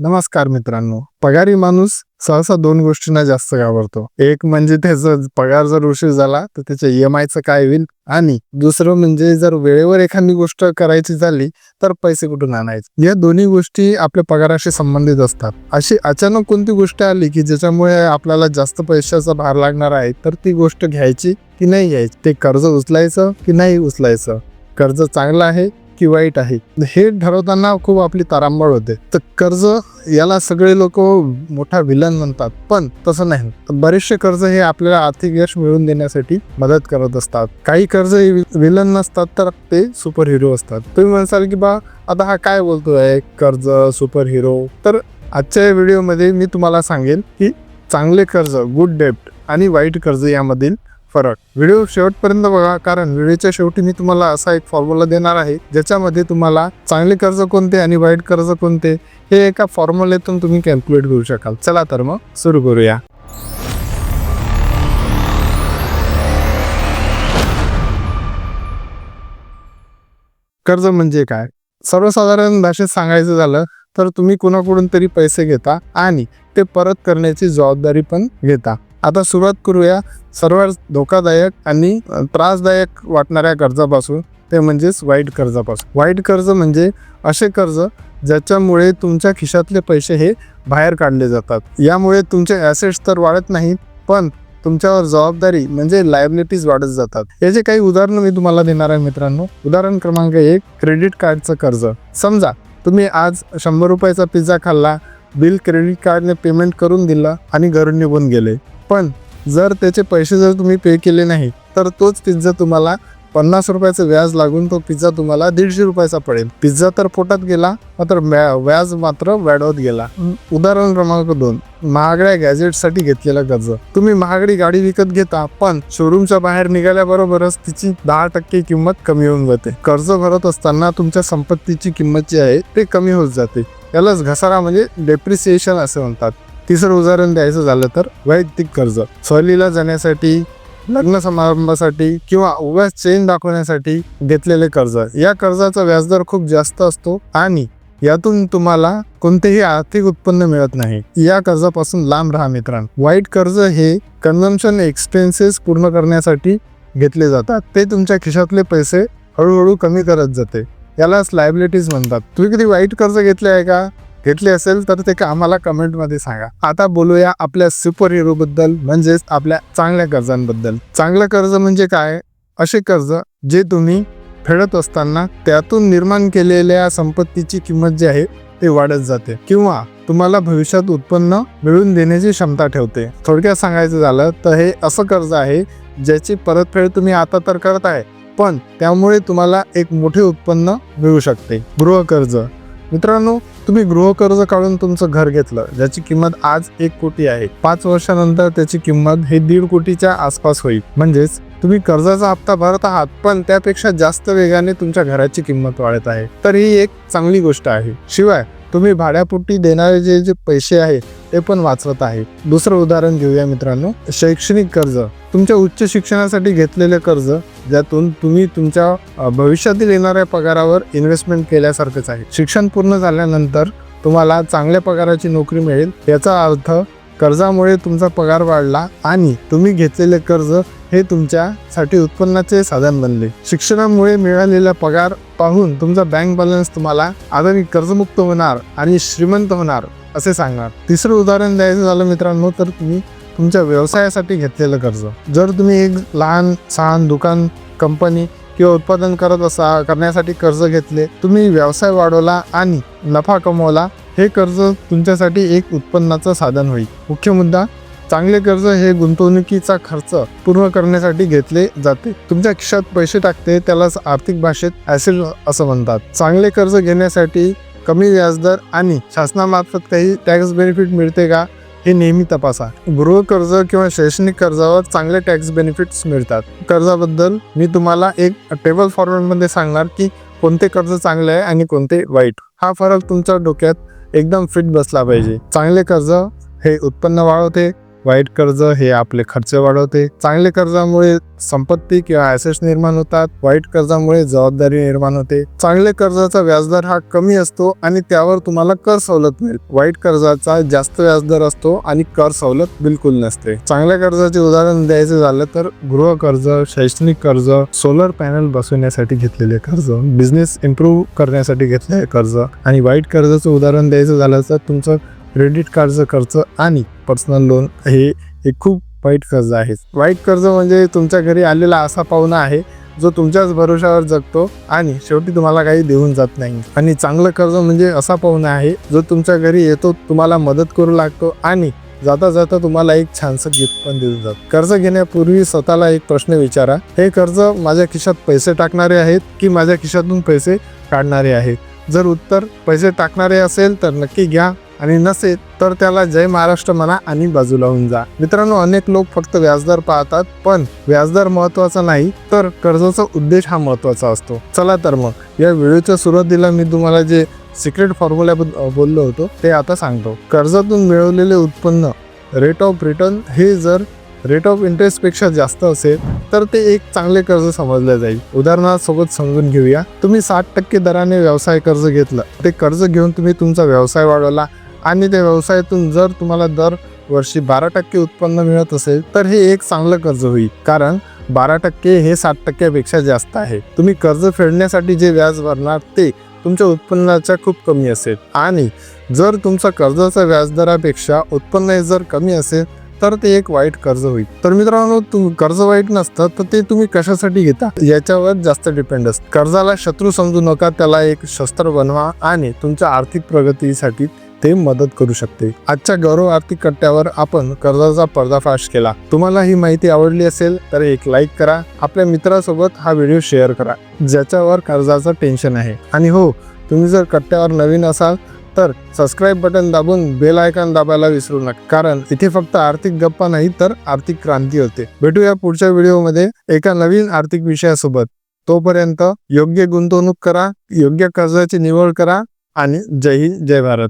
नमस्कार मित्रांनो. पगारी माणूस सहसा दोन गोष्टींना जास्त घाबरतो. एक म्हणजे त्याचा पगार जर उशीर झाला तर त्याच्या EMI काय होईल, आणि दुसरं म्हणजे जर वेळेवर एखादी गोष्ट करायची झाली तर पैसे कुठून आणायचे. या दोन्ही गोष्टी आपल्या पगाराशी संबंधित असतात. अशी अचानक कोणती गोष्ट आली की ज्याच्यामुळे आपल्याला जास्त पैशाचा भार लागणार आहे, तर ती गोष्ट घ्यायची की नाही घ्यायची, ते कर्ज उचलायचं की नाही उचलायचं, कर्ज चांगलं आहे की वाईट आहे, हे ठरवताना खूप आपली तारांबळ होते. तर कर्ज याला सगळे लोक मोठा विलन म्हणतात, पण तसं नाही. बरेचसे कर्ज हे आपल्याला आर्थिक यश मिळवून देण्यासाठी मदत करत असतात. काही कर्ज विलन नसतात, तर ते सुपर हिरो असतात. तुम्ही म्हणसाल की बा आता हा काय बोलतोय, कर्ज सुपर हिरो. तर आजच्या व्हिडिओमध्ये मी तुम्हाला सांगेन की चांगले कर्ज, गुड डेब्ट आणि वाईट कर्ज यामधील फरक. व्हिडिओ शेवटपर्यंत बघा, कारण व्हिडिओच्या शेवटी मी तुम्हाला असा एक फॉर्म्युला देणार आहे ज्याच्यामध्ये तुम्हाला चांगले कर्ज कोणते आणि वाईट कर्ज कोणते हे एका फॉर्म्युलेतून तुम्ही कॅल्क्युलेट करू शकाल. चला तर मग सुरू करूया. कर्ज म्हणजे काय? सर्वसाधारण भाषेत सांगायचं झालं तर तुम्ही कोणाकडून तरी पैसे घेता आणि ते परत करण्याची जबाबदारी पण घेता. आता सुरुवात करूया सर्वात धोकादायक आणि त्रासदायक वाटणाऱ्या कर्जापासून, ते म्हणजेच वाईट कर्जापासून. वाईट कर्ज म्हणजे असे कर्ज ज्याच्यामुळे तुमच्या खिशातले पैसे हे बाहेर काढले जातात. यामुळे तुमचे ॲसेट्स तर वाढत नाहीत, पण तुमच्यावर जबाबदारी म्हणजे लायबिलिटीज वाढत जातात. याचे काही उदाहरणं मी तुम्हाला देणार आहे मित्रांनो. उदाहरण क्रमांक 1, क्रेडिट कार्डचं कर्ज. समजा तुम्ही आज 100 रुपयाचा पिझ्झा खाल्ला, बिल क्रेडिट कार्डने पेमेंट करून दिलं आणि घरून निघून गेले. पण जर त्याचे पैसे जर तुम्ही पे केले नाही तर तोच पिझ्झा तुम्हाला 50 रुपयाचं व्याज लागून तो पिझ्झा तुम्हाला 150 रुपयाचा पडेल. पिझ्झा तर पोटात गेला, मात्र व्याज मात्र वाढवत गेला. उदाहरण क्रमांक 2, महागड्या गॅजेटसाठी घेतलेलं कर्ज. तुम्ही महागडी गाडी विकत घेता, पण शोरूमच्या बाहेर निघाल्याबरोबरच तिची 10% किंमत कमी होऊन जाते. कर्ज भरत असताना तुमच्या संपत्तीची किंमत जी आहे ते कमी होत जाते. यालाच घसारा म्हणजे डेप्रिसिएशन असे म्हणतात. तिसरं उदाहरण द्यायचं झालं तर वैयक्तिक कर्ज. सहलीला जाण्यासाठी, लग्न समारंभासाठी किंवा उगाच चेन दाखवण्यासाठी घेतलेले कर्ज. या कर्जाचा व्याजदर खूप जास्त असतो आणि यातून तुम्हाला कोणतेही आर्थिक उत्पन्न मिळत नाही. या कर्जापासून लांब राहा मित्रांनो. वाईट कर्ज हे कन्झम्पशन एक्सपेन्सेस पूर्ण करण्यासाठी घेतले जातात. ते तुमच्या खिशातले पैसे हळूहळू कमी करत जाते. यालाच लायबिलिटीज म्हणतात. तुम्ही कधी वाईट कर्ज घेतले आहे का? घेतले असेल तर ते आम्हाला कमेंटमध्ये सांगा. आता बोलूया आपल्या सुपर हिरो बद्दल, म्हणजेच आपल्या चांगल्या कर्जांबद्दल. चांगलं कर्ज म्हणजे काय? असे कर्ज जे तुम्ही फेडत असताना त्यातून निर्माण केलेल्या संपत्तीची किंमत जी आहे ते वाढत जाते किंवा तुम्हाला भविष्यात उत्पन्न मिळवून देण्याची क्षमता ठेवते. थोडक्यात सांगायचं झालं तर हे असं कर्ज आहे ज्याची परतफेड तुम्ही आता तर करत आहे, पण त्यामुळे तुम्हाला एक मोठे उत्पन्न मिळू शकते. गृहकर्ज. मित्रांनो, तुम्ही गृहकर्ज काढून तुमचं घर घेतलं ज्याची किंमत आज 1 कोटी आहे. 5 वर्षानंतर त्याची किंमत हे 1.5 कोटीच्या आसपास होईल. म्हणजेच तुम्ही कर्जाचा हप्ता भरत आहात, पण त्यापेक्षा जास्त वेगाने तुमच्या घराची किंमत वाढत आहे. तर ही एक चांगली गोष्ट आहे. शिवाय तुम्ही भाड्यापोटी देणारे जे पैसे आहे ते पण वाचवत आहे. दुसरं उदाहरण घेऊया मित्रांनो, शैक्षणिक कर्ज. तुमच्या उच्च शिक्षणासाठी घेतलेले कर्ज, ज्यातून तुम्ही तुमच्या भविष्यातील येणाऱ्या पगारावर इन्व्हेस्टमेंट केल्यासारखंच आहे. शिक्षण पूर्ण झाल्यानंतर तुम्हाला चांगल्या पगाराची नोकरी मिळेल. याचा अर्थ कर्जामुळे तुमचा पगार वाढला आणि तुम्ही घेतलेले कर्ज हे तुमच्यासाठी उत्पन्नाचे साधन बनले. शिक्षणामुळे मिळालेला पगार पाहून तुमचा बँक बॅलन्स तुम्हाला आगामी कर्जमुक्त होणार आणि श्रीमंत होणार असे सांगणार. तिसरं उदाहरण द्यायचं झालं मित्रांनो, तर तुम्ही तुमच्या व्यवसायासाठी घेतलेलं कर्ज. जर तुम्ही एक लहान सहान दुकान, कंपनी किंवा उत्पादन करण्यासाठी कर्ज घेतले, तुम्ही व्यवसाय वाढवला आणि नफा कमवला, हे कर्ज तुमच्यासाठी एक उत्पन्नाचं साधन होईल. मुख्य मुद्दा, चांगले कर्ज हे गुंतवणुकीचा खर्च पूर्ण करण्यासाठी घेतले जाते. तुमच्या खिशात पैसे टाकते, त्यालाच आर्थिक भाषेत ॲसेट असं म्हणतात. चांगले कर्ज घेण्यासाठी कमी व्याजदर आणि शासनामार्फत काही टॅक्स बेनिफिट मिळते का हे नेहमी तपासा. गृहकर्ज किंवा शैक्षणिक कर्जावर चांगले टॅक्स बेनिफिट्स मिळतात. कर्जाबद्दल मी तुम्हाला एक टेबल फॉर्मॅटमध्ये सांगणार की कोणते कर्ज चांगले आहे आणि कोणते वाईट. हा फरक तुमच्या डोक्यात एकदम फिट बसला पाहिजे. चांगले कर्ज हे उत्पन्न वाढवते, वाईट कर्ज हे आपले खर्च वाढवते. चांगले कर्जामुळे संपत्ती किंवा ॲसेट्स निर्माण होतात. वाईट कर्जामुळे जबाबदारी निर्माण होते. चांगले कर्जाचा व्याजदर हा कमी असतो आणि त्यावर तुम्हाला कर सवलत मिळेल. वाईट कर्जाचा जास्त व्याजदर असतो आणि कर सवलत बिलकुल नसते. चांगल्या कर्जाचे उदाहरण द्यायचं झालं तर गृह कर्ज, शैक्षणिक कर्ज, सोलर पॅनल बसवण्यासाठी घेतलेले कर्ज, बिझनेस इम्प्रूव्ह करण्यासाठी घेतलेले कर्ज. आणि वाईट कर्जाचं उदाहरण द्यायचं झालं तर तुमचं क्रेडिट कार्डचं कर्ज आणि पर्सनल लोन हे खूप वाईट कर्ज आहे. वाईट कर्ज म्हणजे तुमच्या घरी आलेला असा पाहुणा आहे जो तुमच्याच भरोशावर जगतो आणि शेवटी तुम्हाला काही देऊन जात नाही. आणि चांगलं कर्ज म्हणजे असा पाहुणा आहे जो तुमच्या घरी येतो, तुम्हाला मदत करू लागतो आणि जाता जाता तुम्हाला एक छानसं गिफ्ट पण देऊन जातं. कर्ज घेण्यापूर्वी स्वतःला एक प्रश्न विचारा, हे कर्ज माझ्या खिशात पैसे टाकणारे आहेत की माझ्या खिशातून पैसे काढणारे आहेत? जर उत्तर पैसे टाकणारे असेल तर नक्की घ्या आणि नसेल तर त्याला जय महाराष्ट्र म्हणा आणि बाजूला होऊन जा. मित्रांनो, अनेक लोक फक्त व्याजदर पाहतात, पण व्याजदर महत्वाचा नाही तर कर्जाचा उद्देश हा महत्वाचा असतो. चला तर मग या व्हिडिओच्या सुरुवातीला मी तुम्हाला जे सिक्रेट फॉर्म्युल्याबद्दल बोललो होतो ते आता सांगतो. कर्जातून मिळवलेले उत्पन्न रेट ऑफ रिटर्न हे जर रेट ऑफ इंटरेस्ट पेक्षा जास्त असेल तर ते एक चांगले कर्ज समजले जाईल. उदाहरणासोबत समजून घेऊया. तुम्ही 60% दराने व्यवसाय कर्ज घेतलं. ते कर्ज घेऊन तुम्ही तुमचा व्यवसाय वाढवला आणि त्या व्यवसायातून जर तुम्हाला दर वर्षी 12% उत्पन्न मिळत असेल तर हे एक चांगलं कर्ज होईल, कारण 12% हे 60%पेक्षा जास्त आहे. तुम्ही कर्ज फेडण्यासाठी जे व्याज भरणार ते तुमच्या उत्पन्नाच्या खूप कमी असेल. आणि जर तुमचा कर्जाचा व्याजदरापेक्षा उत्पन्न जर कमी असेल तर ते एक वाईट कर्ज होईल. तर मित्रांनो, कर्ज वाईट नसतं तर ते तुम्ही कशासाठी घेता याच्यावर जास्त डिपेंड असतं. कर्जाला शत्रू समजू नका, त्याला एक शस्त्र बनवा आणि तुमच्या आर्थिक प्रगतीसाठी ते मदत करू शकते. आजच्या गौरव आर्थिक कट्ट्यावर आपण कर्जाचा पर्दाफाश केला. तुम्हाला ही माहिती आवडली असेल तर एक लाईक करा. आपल्या मित्रासोबत हा व्हिडिओ शेअर करा ज्याच्यावर कर्जाचं टेन्शन आहे. आणि हो, तुम्ही जर कट्ट्यावर नवीन असाल तर सबस्क्राईब बटन दाबून बेल आयकॉन दाबायला विसरू नका, कारण इथे फक्त आर्थिक गप्पा नाही तर आर्थिक क्रांती होते. भेटूया पुढच्या व्हिडिओमध्ये एका नवीन आर्थिक विषयासोबत. तोपर्यंत योग्य गुंतवणूक करा, योग्य कर्जाची निवड करा आणि जय हिंद, जय भारत.